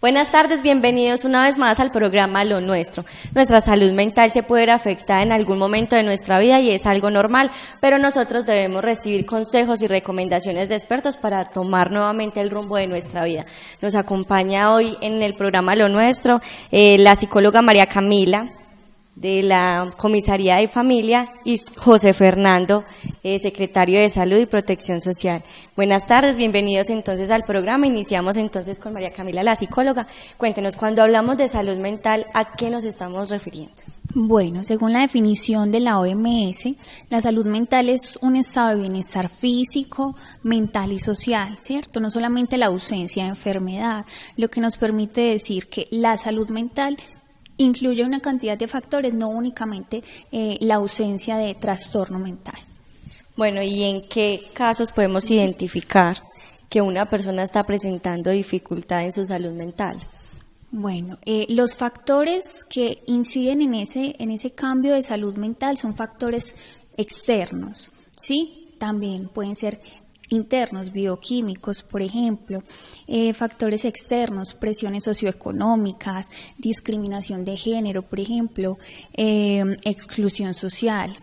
Buenas tardes, bienvenidos una vez más al programa Lo Nuestro. Nuestra salud mental se puede ver afectada en algún momento de nuestra vida y es algo normal, pero nosotros debemos recibir consejos y recomendaciones de expertos para tomar nuevamente el rumbo de nuestra vida. Nos acompaña hoy en el programa Lo Nuestro la psicóloga María Camila, de la Comisaría de Familia, y José Fernando, secretario de Salud y Protección Social. Buenas tardes, bienvenidos entonces al programa. Iniciamos entonces con María Camila, la psicóloga. Cuéntenos, cuando hablamos de salud mental, ¿a qué nos estamos refiriendo? Bueno, según la definición de la OMS, la salud mental es un estado de bienestar físico, mental y social, ¿cierto? No solamente la ausencia de enfermedad, lo que nos permite decir que la salud mental incluye una cantidad de factores, no únicamente la ausencia de trastorno mental. Bueno, ¿y en qué casos podemos identificar que una persona está presentando dificultad en su salud mental? Bueno, los factores que inciden en ese cambio de salud mental son factores externos, ¿sí? También pueden ser internos, bioquímicos, por ejemplo, factores externos, presiones socioeconómicas, discriminación de género, por ejemplo, exclusión social,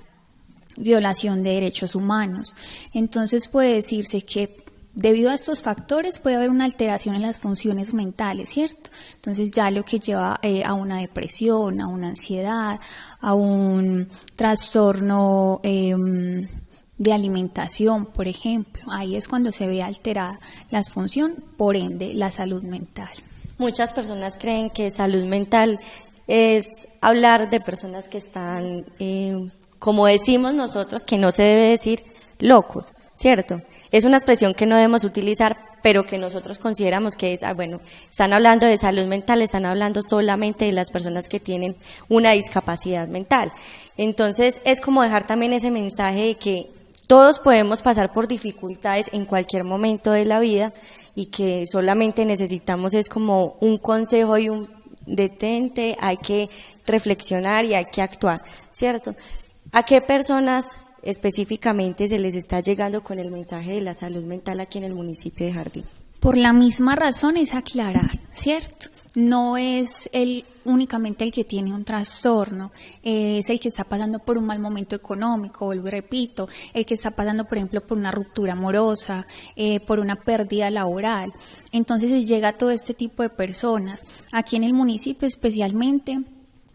violación de derechos humanos. Entonces puede decirse que debido a estos factores puede haber una alteración en las funciones mentales, ¿cierto? Entonces ya lo que lleva a una depresión, a una ansiedad, a un trastorno de alimentación, por ejemplo. Ahí es cuando se ve alterada la función, por ende, la salud mental. Muchas personas creen que salud mental es hablar de personas que están, como decimos nosotros, que no se debe decir locos, ¿cierto? Es una expresión que no debemos utilizar, pero que nosotros consideramos que es, están hablando de salud mental, están hablando solamente de las personas que tienen una discapacidad mental. Entonces, es como dejar también ese mensaje de que todos podemos pasar por dificultades en cualquier momento de la vida y que solamente necesitamos es como un consejo y un detente, hay que reflexionar y hay que actuar, ¿cierto? ¿A qué personas específicamente se les está llegando con el mensaje de la salud mental aquí en el municipio de Jardín? Por la misma razón es aclarar, ¿cierto? No es únicamente el que tiene un trastorno, es el que está pasando por un mal momento económico, vuelvo y repito, el que está pasando, por ejemplo, por una ruptura amorosa, por una pérdida laboral. Entonces llega a todo este tipo de personas. Aquí en el municipio especialmente,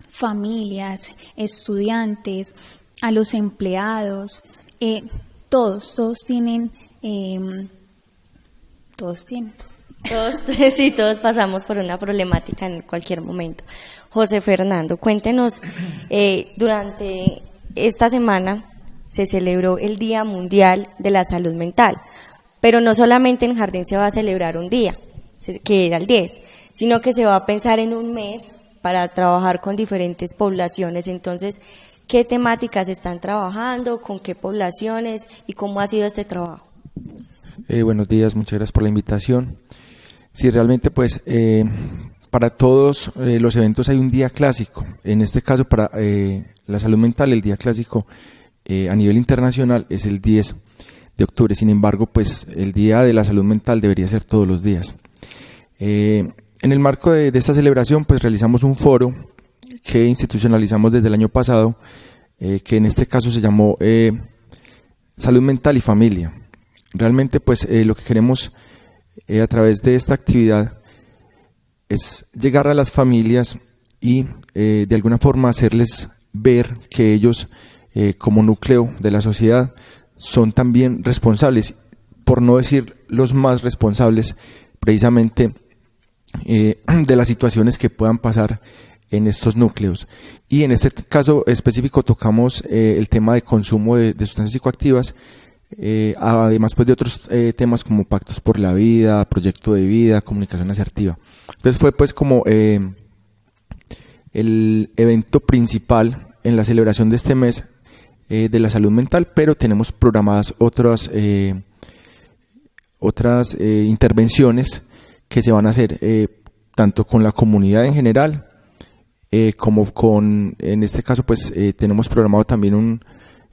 familias, estudiantes, a los empleados, todos tienen. Todos pasamos por una problemática en cualquier momento. José Fernando, cuéntenos, durante esta semana se celebró el Día Mundial de la Salud Mental, pero no solamente en Jardín se va a celebrar un día, que era el 10, sino que se va a pensar en un mes para trabajar con diferentes poblaciones. Entonces, ¿qué temáticas están trabajando, con qué poblaciones y cómo ha sido este trabajo? Buenos días, muchas gracias por la invitación. Sí, realmente pues para todos los eventos hay un día clásico. En este caso para la salud mental el día clásico a nivel internacional es el 10 de octubre. Sin embargo, pues el día de la salud mental debería ser todos los días. En el marco de esta celebración pues realizamos un foro que institucionalizamos desde el año pasado, que en este caso se llamó Salud Mental y Familia. Realmente pues lo que queremos a través de esta actividad es llegar a las familias y de alguna forma hacerles ver que ellos como núcleo de la sociedad son también responsables, por no decir los más responsables precisamente de las situaciones que puedan pasar en estos núcleos. Y en este caso específico tocamos el tema de consumo de sustancias psicoactivas, además pues de otros temas como pactos por la vida, proyecto de vida, comunicación asertiva. Entonces fue pues como el evento principal en la celebración de este mes de la salud mental, pero tenemos programadas otras intervenciones que se van a hacer tanto con la comunidad en general como en este caso pues tenemos programado también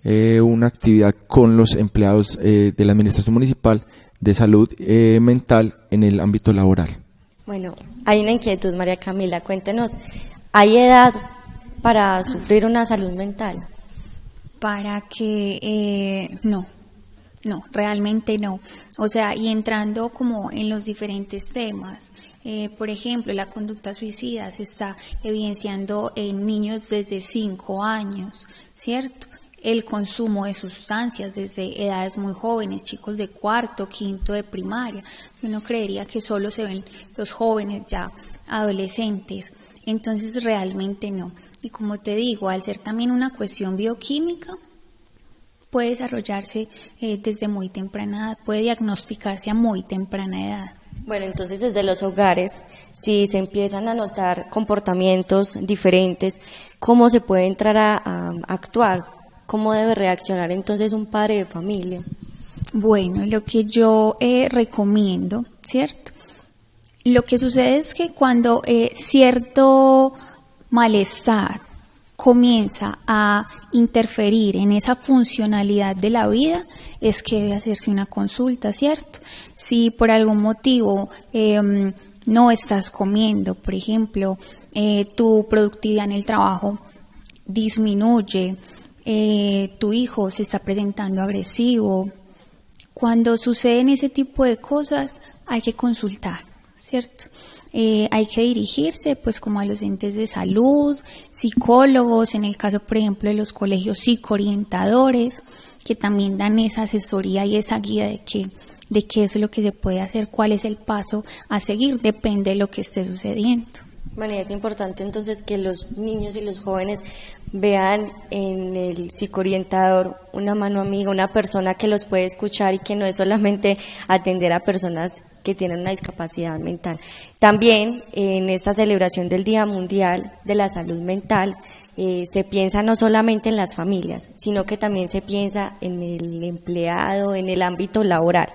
una actividad con los empleados de la administración municipal de salud mental en el ámbito laboral. Bueno, Hay una inquietud, María Camila, cuéntenos, ¿hay edad para sufrir una salud mental? Para que no, realmente no. O sea, y entrando como en los diferentes temas, por ejemplo, la conducta suicida se está evidenciando en niños desde 5 años, ¿cierto? El consumo de sustancias desde edades muy jóvenes, chicos de 4º, 5º de primaria. Uno creería que solo se ven los jóvenes ya adolescentes, entonces realmente no. Y como te digo, al ser también una cuestión bioquímica, puede desarrollarse desde muy temprana edad, puede diagnosticarse a muy temprana edad. Bueno, entonces desde los hogares, si se empiezan a notar comportamientos diferentes, ¿cómo se puede entrar a actuar? ¿Cómo debe reaccionar entonces un padre de familia? Bueno, lo que yo recomiendo, ¿cierto? Lo que sucede es que cuando cierto malestar comienza a interferir en esa funcionalidad de la vida, es que debe hacerse una consulta, ¿cierto? Si por algún motivo no estás comiendo, por ejemplo, tu productividad en el trabajo disminuye, tu hijo se está presentando agresivo, cuando suceden ese tipo de cosas hay que consultar, ¿cierto? Hay que dirigirse pues como a los entes de salud, psicólogos, en el caso por ejemplo de los colegios psicoorientadores, que también dan esa asesoría y esa guía de qué es lo que se puede hacer, cuál es el paso a seguir, depende de lo que esté sucediendo. Bueno, y es importante entonces que los niños y los jóvenes vean en el psicoorientador una mano amiga, una persona que los puede escuchar y que no es solamente atender a personas que tienen una discapacidad mental. También en esta celebración del Día Mundial de la Salud Mental se piensa no solamente en las familias, sino que también se piensa en el empleado, en el ámbito laboral.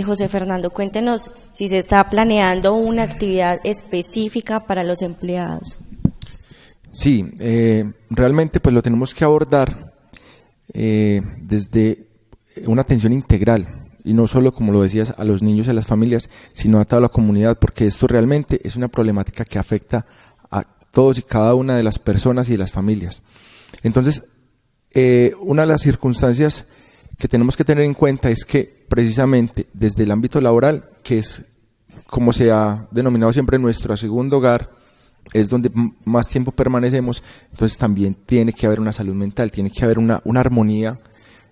José Fernando, cuéntenos si se está planeando una actividad específica para los empleados. Sí, realmente pues lo tenemos que abordar desde una atención integral y no solo, como lo decías, a los niños y a las familias, sino a toda la comunidad, porque esto realmente es una problemática que afecta a todos y cada una de las personas y de las familias. Entonces, una de las circunstancias que tenemos que tener en cuenta es que precisamente desde el ámbito laboral, que es como se ha denominado siempre nuestro segundo hogar, es donde más tiempo permanecemos, entonces también tiene que haber una salud mental, tiene que haber una armonía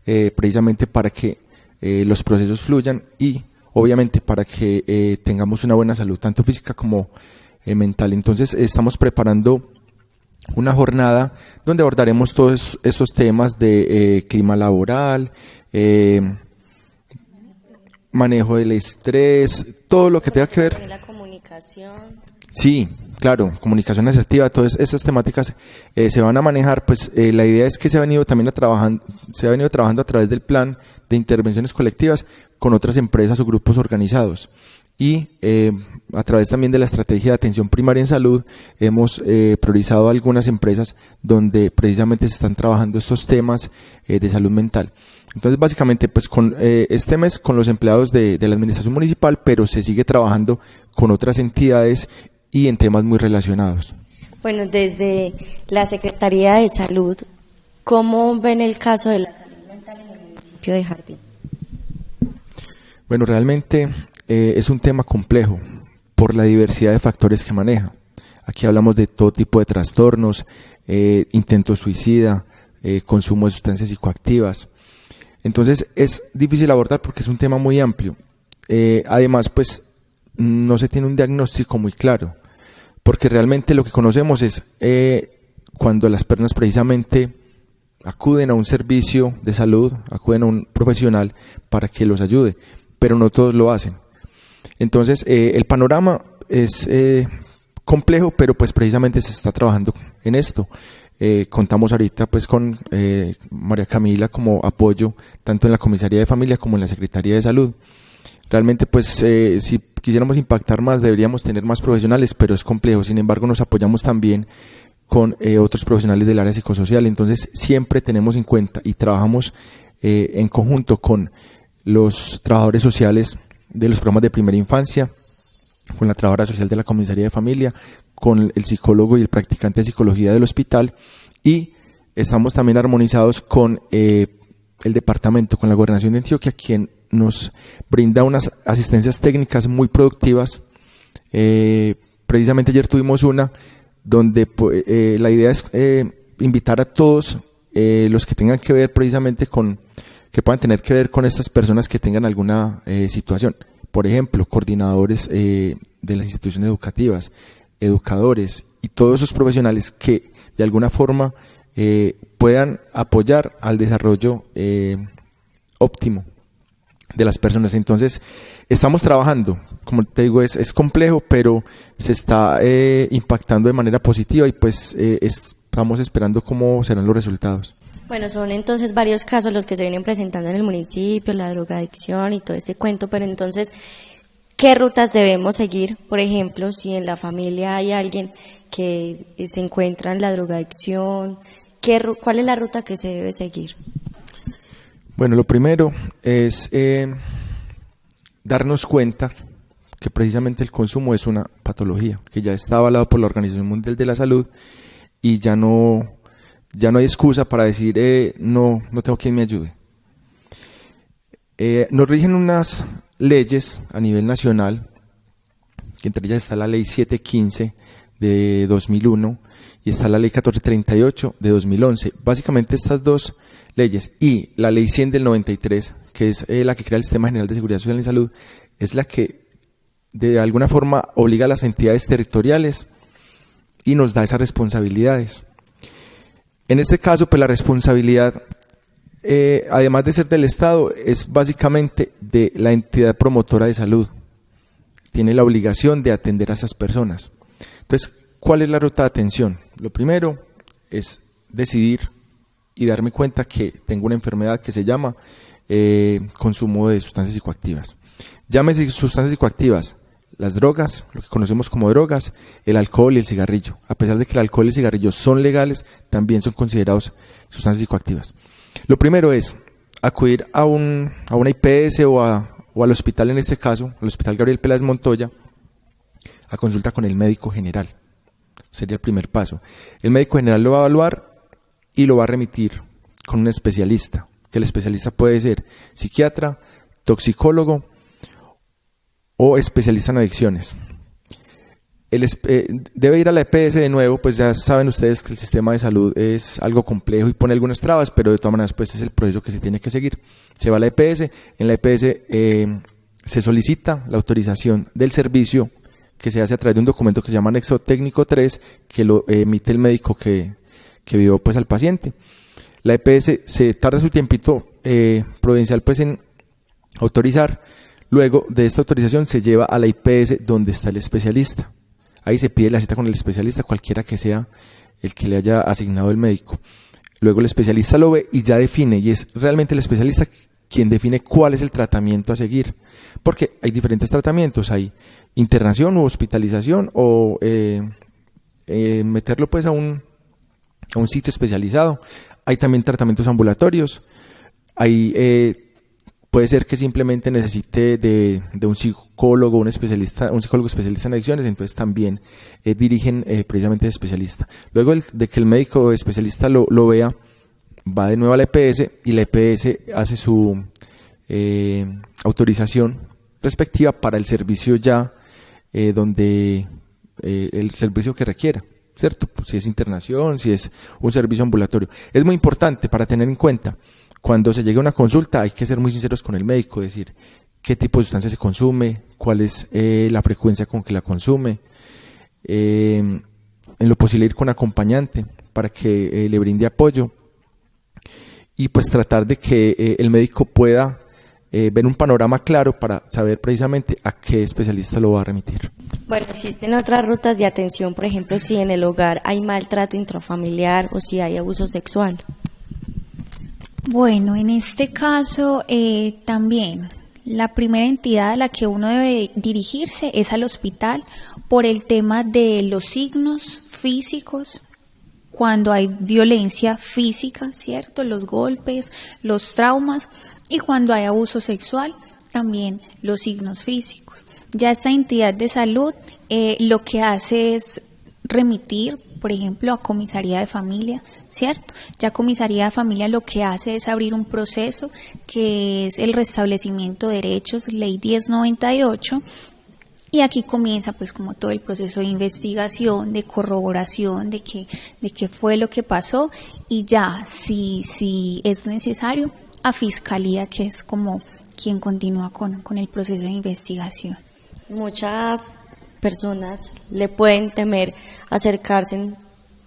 precisamente para que los procesos fluyan y obviamente para que tengamos una buena salud tanto física como mental. Entonces estamos preparando una jornada donde abordaremos todos esos temas de clima laboral, manejo del estrés, todo lo que tenga que ver. La comunicación. Sí, claro, comunicación asertiva, todas esas temáticas se van a manejar, pues la idea es que se ha venido trabajando a través del plan de intervenciones colectivas con otras empresas o grupos organizados. Y a través también de la estrategia de atención primaria en salud hemos priorizado algunas empresas donde precisamente se están trabajando estos temas de salud mental. Entonces básicamente pues con este mes con los empleados de la administración municipal, pero se sigue trabajando con otras entidades y en temas muy relacionados. Bueno, desde la Secretaría de Salud, ¿cómo ven el caso de la salud mental en el municipio de Jardín? Bueno, realmente es un tema complejo por la diversidad de factores que maneja. Aquí hablamos de todo tipo de trastornos, intento suicida, consumo de sustancias psicoactivas. Entonces es difícil abordar porque es un tema muy amplio. Además, pues no se tiene un diagnóstico muy claro, porque realmente lo que conocemos es cuando las personas precisamente acuden a un servicio de salud, acuden a un profesional para que los ayude, pero no todos lo hacen. Entonces el panorama es complejo, pero pues precisamente se está trabajando en esto. Contamos ahorita pues con María Camila como apoyo tanto en la Comisaría de Familia como en la Secretaría de Salud. Realmente pues si quisiéramos impactar más deberíamos tener más profesionales, pero es complejo. Sin embargo nos apoyamos también con otros profesionales del área psicosocial. Entonces siempre tenemos en cuenta y trabajamos en conjunto con los trabajadores sociales de los programas de primera infancia, con la trabajadora social de la comisaría de familia, con el psicólogo y el practicante de psicología del hospital, y estamos también armonizados con el departamento, con la Gobernación de Antioquia, quien nos brinda unas asistencias técnicas muy productivas. Precisamente ayer tuvimos una donde la idea es invitar a todos los que tengan que ver precisamente que puedan tener que ver con estas personas que tengan alguna situación. Por ejemplo, coordinadores de las instituciones educativas, educadores y todos esos profesionales que de alguna forma puedan apoyar al desarrollo óptimo de las personas. Entonces, estamos trabajando, como te digo, es complejo, pero se está impactando de manera positiva y pues estamos esperando cómo serán los resultados. Bueno, son entonces varios casos los que se vienen presentando en el municipio, la drogadicción y todo este cuento, pero entonces, ¿qué rutas debemos seguir? Por ejemplo, si en la familia hay alguien que se encuentra en la drogadicción, ¿cuál es la ruta que se debe seguir? Bueno, lo primero es darnos cuenta que precisamente el consumo es una patología, que ya está avalado por la Organización Mundial de la Salud y ya no hay excusa para decir no tengo quien me ayude. Nos rigen unas leyes a nivel nacional, que entre ellas está la Ley 715 de 2001 y está la Ley 1438 de 2011. Básicamente estas dos leyes y la Ley 100 del 93, que es la que crea el Sistema General de Seguridad Social y Salud, es la que de alguna forma obliga a las entidades territoriales y nos da esas responsabilidades. En este caso, pues la responsabilidad, además de ser del Estado, es básicamente de la entidad promotora de salud. Tiene la obligación de atender a esas personas. Entonces, ¿cuál es la ruta de atención? Lo primero es decidir y darme cuenta que tengo una enfermedad que se llama consumo de sustancias psicoactivas. Llámese sustancias psicoactivas, las drogas, lo que conocemos como drogas, el alcohol y el cigarrillo. A pesar de que el alcohol y el cigarrillo son legales, también son considerados sustancias psicoactivas. Lo primero es acudir a una IPS o al hospital, en este caso, al Hospital Gabriel Peláez Montoya, a consulta con el médico general. Sería el primer paso. El médico general lo va a evaluar y lo va a remitir con un especialista, que el especialista puede ser psiquiatra, toxicólogo o especialista en adicciones. Debe ir a la EPS de nuevo, pues ya saben ustedes que el sistema de salud es algo complejo y pone algunas trabas, pero de todas maneras pues es el proceso que se tiene que seguir. Se va a la EPS, en la EPS se solicita la autorización del servicio, que se hace a través de un documento que se llama Anexo Técnico 3, que lo emite el médico que vio pues al paciente. La EPS se tarda su tiempito prudencial pues en autorizar. Luego de esta autorización se lleva a la IPS donde está el especialista. Ahí se pide la cita con el especialista, cualquiera que sea el que le haya asignado el médico. Luego el especialista lo ve y ya define, y es realmente el especialista quien define cuál es el tratamiento a seguir. Porque hay diferentes tratamientos, hay internación u hospitalización o meterlo pues a un sitio especializado. Hay también tratamientos ambulatorios. Hay puede ser que simplemente necesite de un psicólogo, un psicólogo especialista en adicciones, entonces también dirigen precisamente al especialista. Luego de que el médico especialista lo vea, va de nuevo a la EPS y la EPS hace su autorización respectiva para el servicio ya donde el servicio que requiera, ¿cierto? Pues si es internación, si es un servicio ambulatorio. Es muy importante para tener en cuenta. Cuando se llega a una consulta hay que ser muy sinceros con el médico, decir qué tipo de sustancia se consume, cuál es la frecuencia con que la consume, en lo posible ir con acompañante para que le brinde apoyo y pues tratar de que el médico pueda ver un panorama claro para saber precisamente a qué especialista lo va a remitir. Bueno, existen otras rutas de atención, por ejemplo, si en el hogar hay maltrato intrafamiliar o si hay abuso sexual. Bueno, en este caso también la primera entidad a la que uno debe dirigirse es al hospital por el tema de los signos físicos, cuando hay violencia física, ¿cierto? Los golpes, los traumas, y cuando hay abuso sexual, también los signos físicos. Ya esta entidad de salud lo que hace es remitir, por ejemplo, a comisaría de familia, ¿cierto? Ya comisaría de familia lo que hace es abrir un proceso que es el restablecimiento de derechos, ley 1098, y aquí comienza pues como todo el proceso de investigación, de corroboración de qué fue lo que pasó, y ya si es necesario a fiscalía, que es como quien continúa con el proceso de investigación. Muchas personas le pueden temer acercarse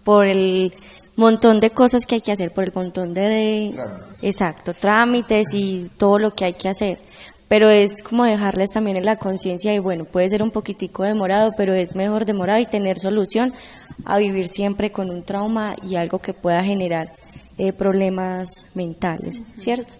por el montón de cosas que hay que hacer, por el montón de exacto, trámites y todo lo que hay que hacer, pero es como dejarles también en la conciencia y bueno, puede ser un poquitico demorado, pero es mejor demorado y tener solución a vivir siempre con un trauma y algo que pueda generar problemas mentales, ¿cierto?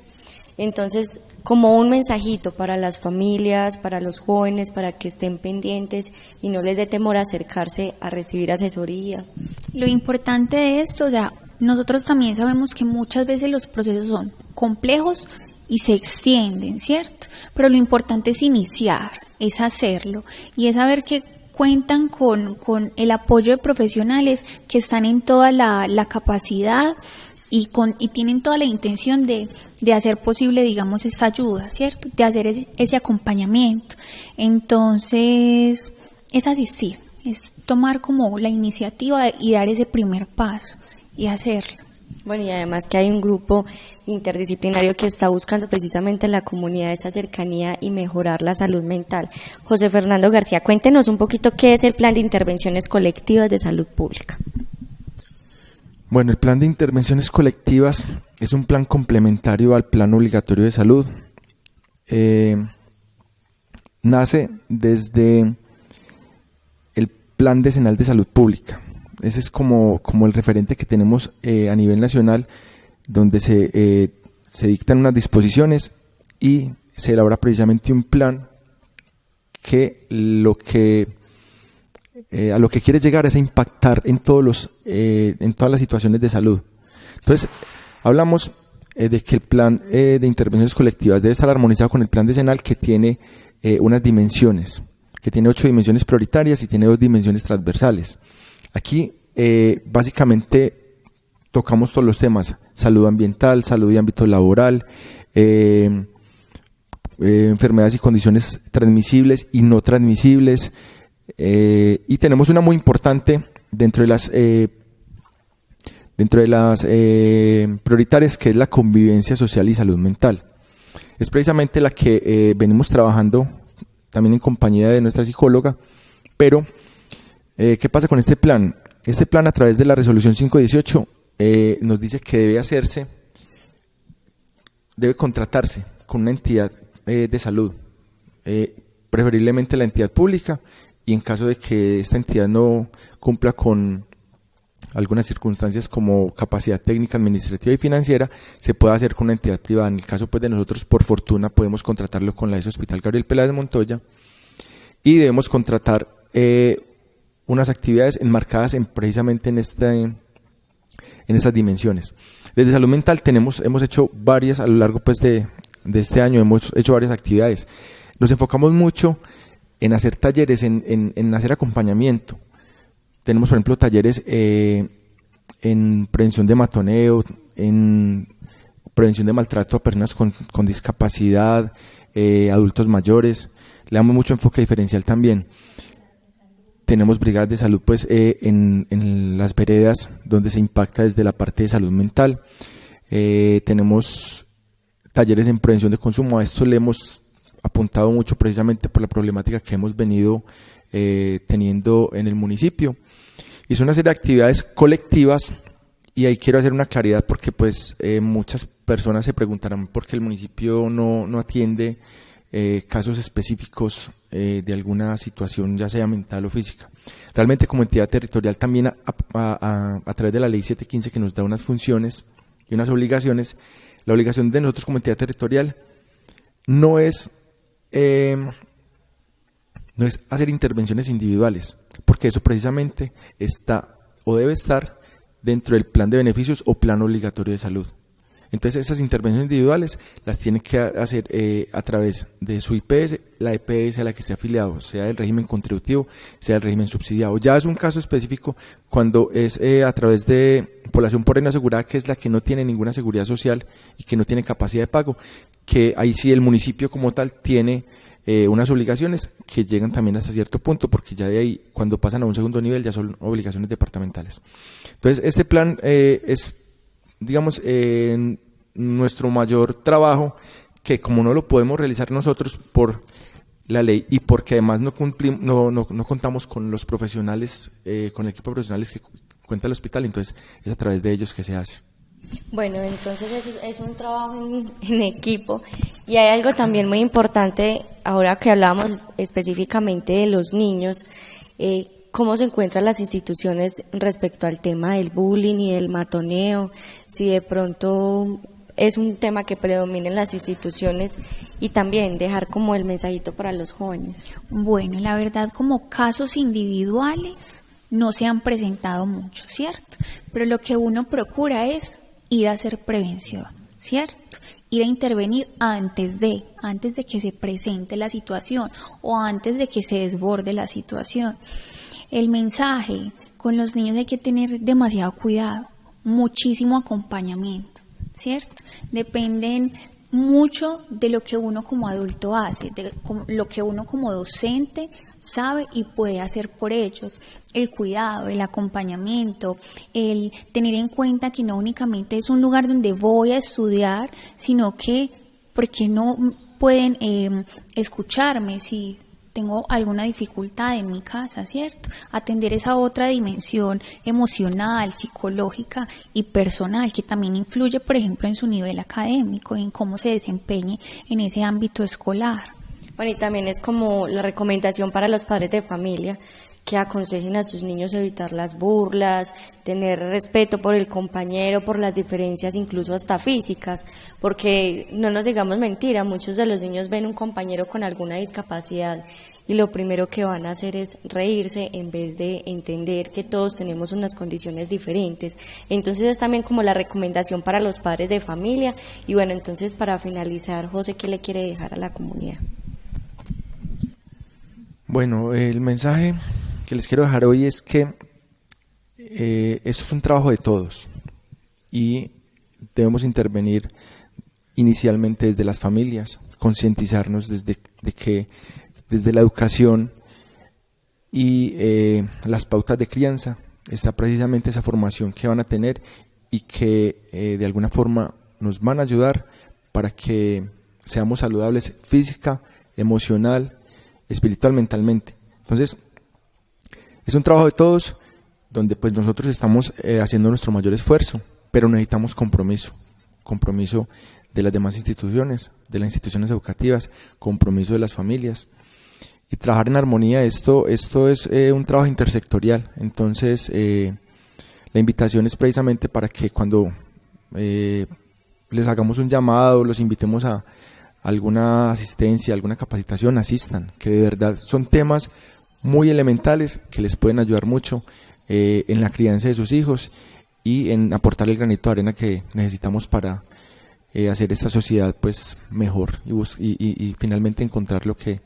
Entonces, como un mensajito para las familias, para los jóvenes, para que estén pendientes y no les dé temor acercarse a recibir asesoría. Lo importante de esto, ya nosotros también sabemos que muchas veces los procesos son complejos y se extienden, ¿cierto? Pero lo importante es iniciar, es hacerlo y es saber que cuentan con el apoyo de profesionales que están en toda la capacidad y tienen toda la intención de hacer posible, digamos, esa ayuda, ¿cierto? De hacer ese acompañamiento. Entonces, es asistir, es tomar como la iniciativa y dar ese primer paso y hacerlo. Bueno, y además que hay un grupo interdisciplinario que está buscando precisamente en la comunidad esa cercanía y mejorar la salud mental. José Fernando García, cuéntenos un poquito qué es el Plan de Intervenciones Colectivas de Salud Pública. Bueno, el plan de intervenciones colectivas es un plan complementario al plan obligatorio de salud. Nace desde el plan decenal de salud pública. Ese es como el referente que tenemos a nivel nacional, donde se dictan unas disposiciones y se elabora precisamente un plan que a lo que quiere llegar es a impactar en todas las situaciones de salud. Entonces, hablamos de que el plan de intervenciones colectivas debe estar armonizado con el plan decenal, que tiene unas dimensiones, que tiene 8 dimensiones prioritarias y tiene 2 dimensiones transversales. Aquí básicamente tocamos todos los temas: salud ambiental, salud y ámbito laboral, enfermedades y condiciones transmisibles y no transmisibles. Y tenemos una muy importante dentro de las prioritarias, que es la convivencia social y salud mental. Es precisamente la que venimos trabajando también en compañía de nuestra psicóloga. Pero ¿qué pasa con este plan? Este plan, a través de la resolución 518, nos dice que debe contratarse con una entidad de salud, preferiblemente la entidad pública, y en caso de que esta entidad no cumpla con algunas circunstancias como capacidad técnica, administrativa y financiera, se puede hacer con una entidad privada. En el caso pues de nosotros, por fortuna, podemos contratarlo con la ES Hospital Gabriel Peláez de Montoya, y debemos contratar unas actividades enmarcadas precisamente en estas dimensiones. Desde salud mental hemos hecho varias a lo largo pues de este año, hemos hecho varias actividades. Nos enfocamos mucho en hacer talleres, en hacer acompañamiento. Tenemos, por ejemplo, talleres en prevención de matoneo, en prevención de maltrato a personas con discapacidad, adultos mayores. Le damos mucho enfoque diferencial también. Tenemos brigadas de salud pues en las veredas, donde se impacta desde la parte de salud mental. Tenemos talleres en prevención de consumo. A esto le hemos apuntado mucho precisamente por la problemática que hemos venido teniendo en el municipio. Y son una serie de actividades colectivas, y ahí quiero hacer una claridad, porque pues muchas personas se preguntarán por qué el municipio no atiende casos específicos de alguna situación, ya sea mental o física. Realmente, como entidad territorial, también a través de la ley 715, que nos da unas funciones y unas obligaciones, la obligación de nosotros como entidad territorial no es hacer intervenciones individuales, porque eso precisamente está o debe estar dentro del plan de beneficios o plan obligatorio de salud. Entonces esas intervenciones individuales las tiene que hacer a través de su IPS, la EPS a la que esté afiliado, sea del régimen contributivo, sea del régimen subsidiado. Ya es un caso específico cuando es a través de población por no asegurada, que es la que no tiene ninguna seguridad social y que no tiene capacidad de pago, que ahí sí el municipio como tal tiene unas obligaciones que llegan también hasta cierto punto, porque ya de ahí, cuando pasan a un segundo nivel, ya son obligaciones departamentales. Entonces, este plan es, digamos, nuestro mayor trabajo, que como no lo podemos realizar nosotros por la ley y porque además no contamos con los profesionales, con el equipo de profesionales que cuenta el hospital, entonces es a través de ellos que se hace. Bueno, entonces es un trabajo en equipo, y hay algo también muy importante ahora que hablamos específicamente de los niños, cómo se encuentran las instituciones respecto al tema del bullying y del matoneo, si de pronto es un tema que predomina en las instituciones, y también dejar como el mensajito para los jóvenes. Bueno, la verdad, como casos individuales no se han presentado mucho, ¿cierto? Pero lo que uno procura es ir a hacer prevención, ¿cierto? Ir a intervenir antes de que se presente la situación o antes de que se desborde la situación. El mensaje: con los niños hay que tener demasiado cuidado, muchísimo acompañamiento, ¿cierto? Dependen mucho de lo que uno como adulto hace, de lo que uno como docente sabe y puede hacer por ellos. El cuidado, el acompañamiento, el tener en cuenta que no únicamente es un lugar donde voy a estudiar, sino que, ¿por qué no pueden escucharme si tengo alguna dificultad en mi casa, ¿cierto? Atender esa otra dimensión emocional, psicológica y personal que también influye, por ejemplo, en su nivel académico, en cómo se desempeñe en ese ámbito escolar. Bueno, y también es como la recomendación para los padres de familia, que aconsejen a sus niños evitar las burlas, tener respeto por el compañero, por las diferencias incluso hasta físicas, porque no nos digamos mentira, muchos de los niños ven un compañero con alguna discapacidad y lo primero que van a hacer es reírse en vez de entender que todos tenemos unas condiciones diferentes. Entonces es también como la recomendación para los padres de familia. Y bueno, entonces para finalizar, José, ¿qué le quiere dejar a la comunidad? Bueno, el mensaje que les quiero dejar hoy es que esto es un trabajo de todos y debemos intervenir inicialmente desde las familias, concientizarnos desde la educación y las pautas de crianza está precisamente esa formación que van a tener y que de alguna forma nos van a ayudar para que seamos saludables física, emocional, espiritual, mentalmente. Entonces, es un trabajo de todos donde pues nosotros estamos haciendo nuestro mayor esfuerzo, pero necesitamos compromiso de las demás instituciones, de las instituciones educativas, compromiso de las familias y trabajar en armonía. Esto es un trabajo intersectorial. Entonces, la invitación es precisamente para que cuando les hagamos un llamado, los invitemos a alguna asistencia, alguna capacitación, asistan, que de verdad son temas muy elementales que les pueden ayudar mucho en la crianza de sus hijos y en aportar el granito de arena que necesitamos para hacer esta sociedad pues mejor y finalmente encontrar lo que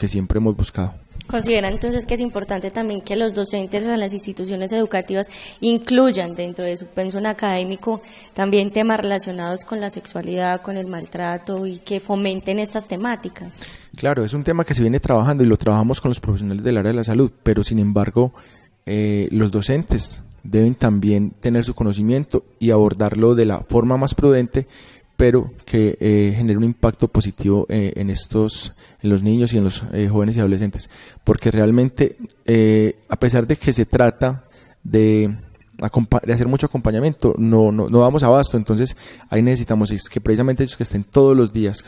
siempre hemos buscado. ¿Considera entonces que es importante también que los docentes de las instituciones educativas incluyan dentro de su pensum académico también temas relacionados con la sexualidad, con el maltrato, y que fomenten estas temáticas? Claro, es un tema que se viene trabajando y lo trabajamos con los profesionales del área de la salud, pero sin embargo los docentes deben también tener su conocimiento y abordarlo de la forma más prudente, pero que genere un impacto positivo en los niños y en los jóvenes y adolescentes, porque realmente a pesar de que se trata de hacer mucho acompañamiento, no damos abasto. Entonces ahí necesitamos que precisamente ellos que están todos los días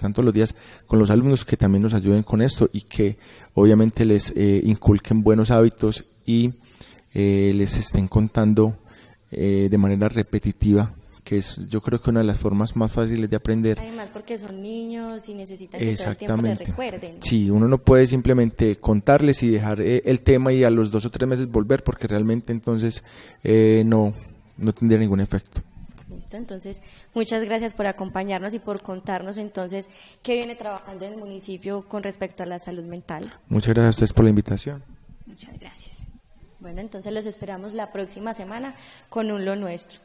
con los alumnos, que también nos ayuden con esto y que obviamente les inculquen buenos hábitos y les estén contando de manera repetitiva, que es, yo creo que una de las formas más fáciles de aprender. Además porque son niños y necesitan que todo el tiempo les recuerden. Sí, uno no puede simplemente contarles y dejar el tema y a los 2 o 3 meses volver, porque realmente entonces no tendría ningún efecto. Listo, entonces muchas gracias por acompañarnos y por contarnos entonces qué viene trabajando en el municipio con respecto a la salud mental. Muchas gracias a ustedes por la invitación. Muchas gracias. Bueno, entonces los esperamos la próxima semana con un Lo Nuestro.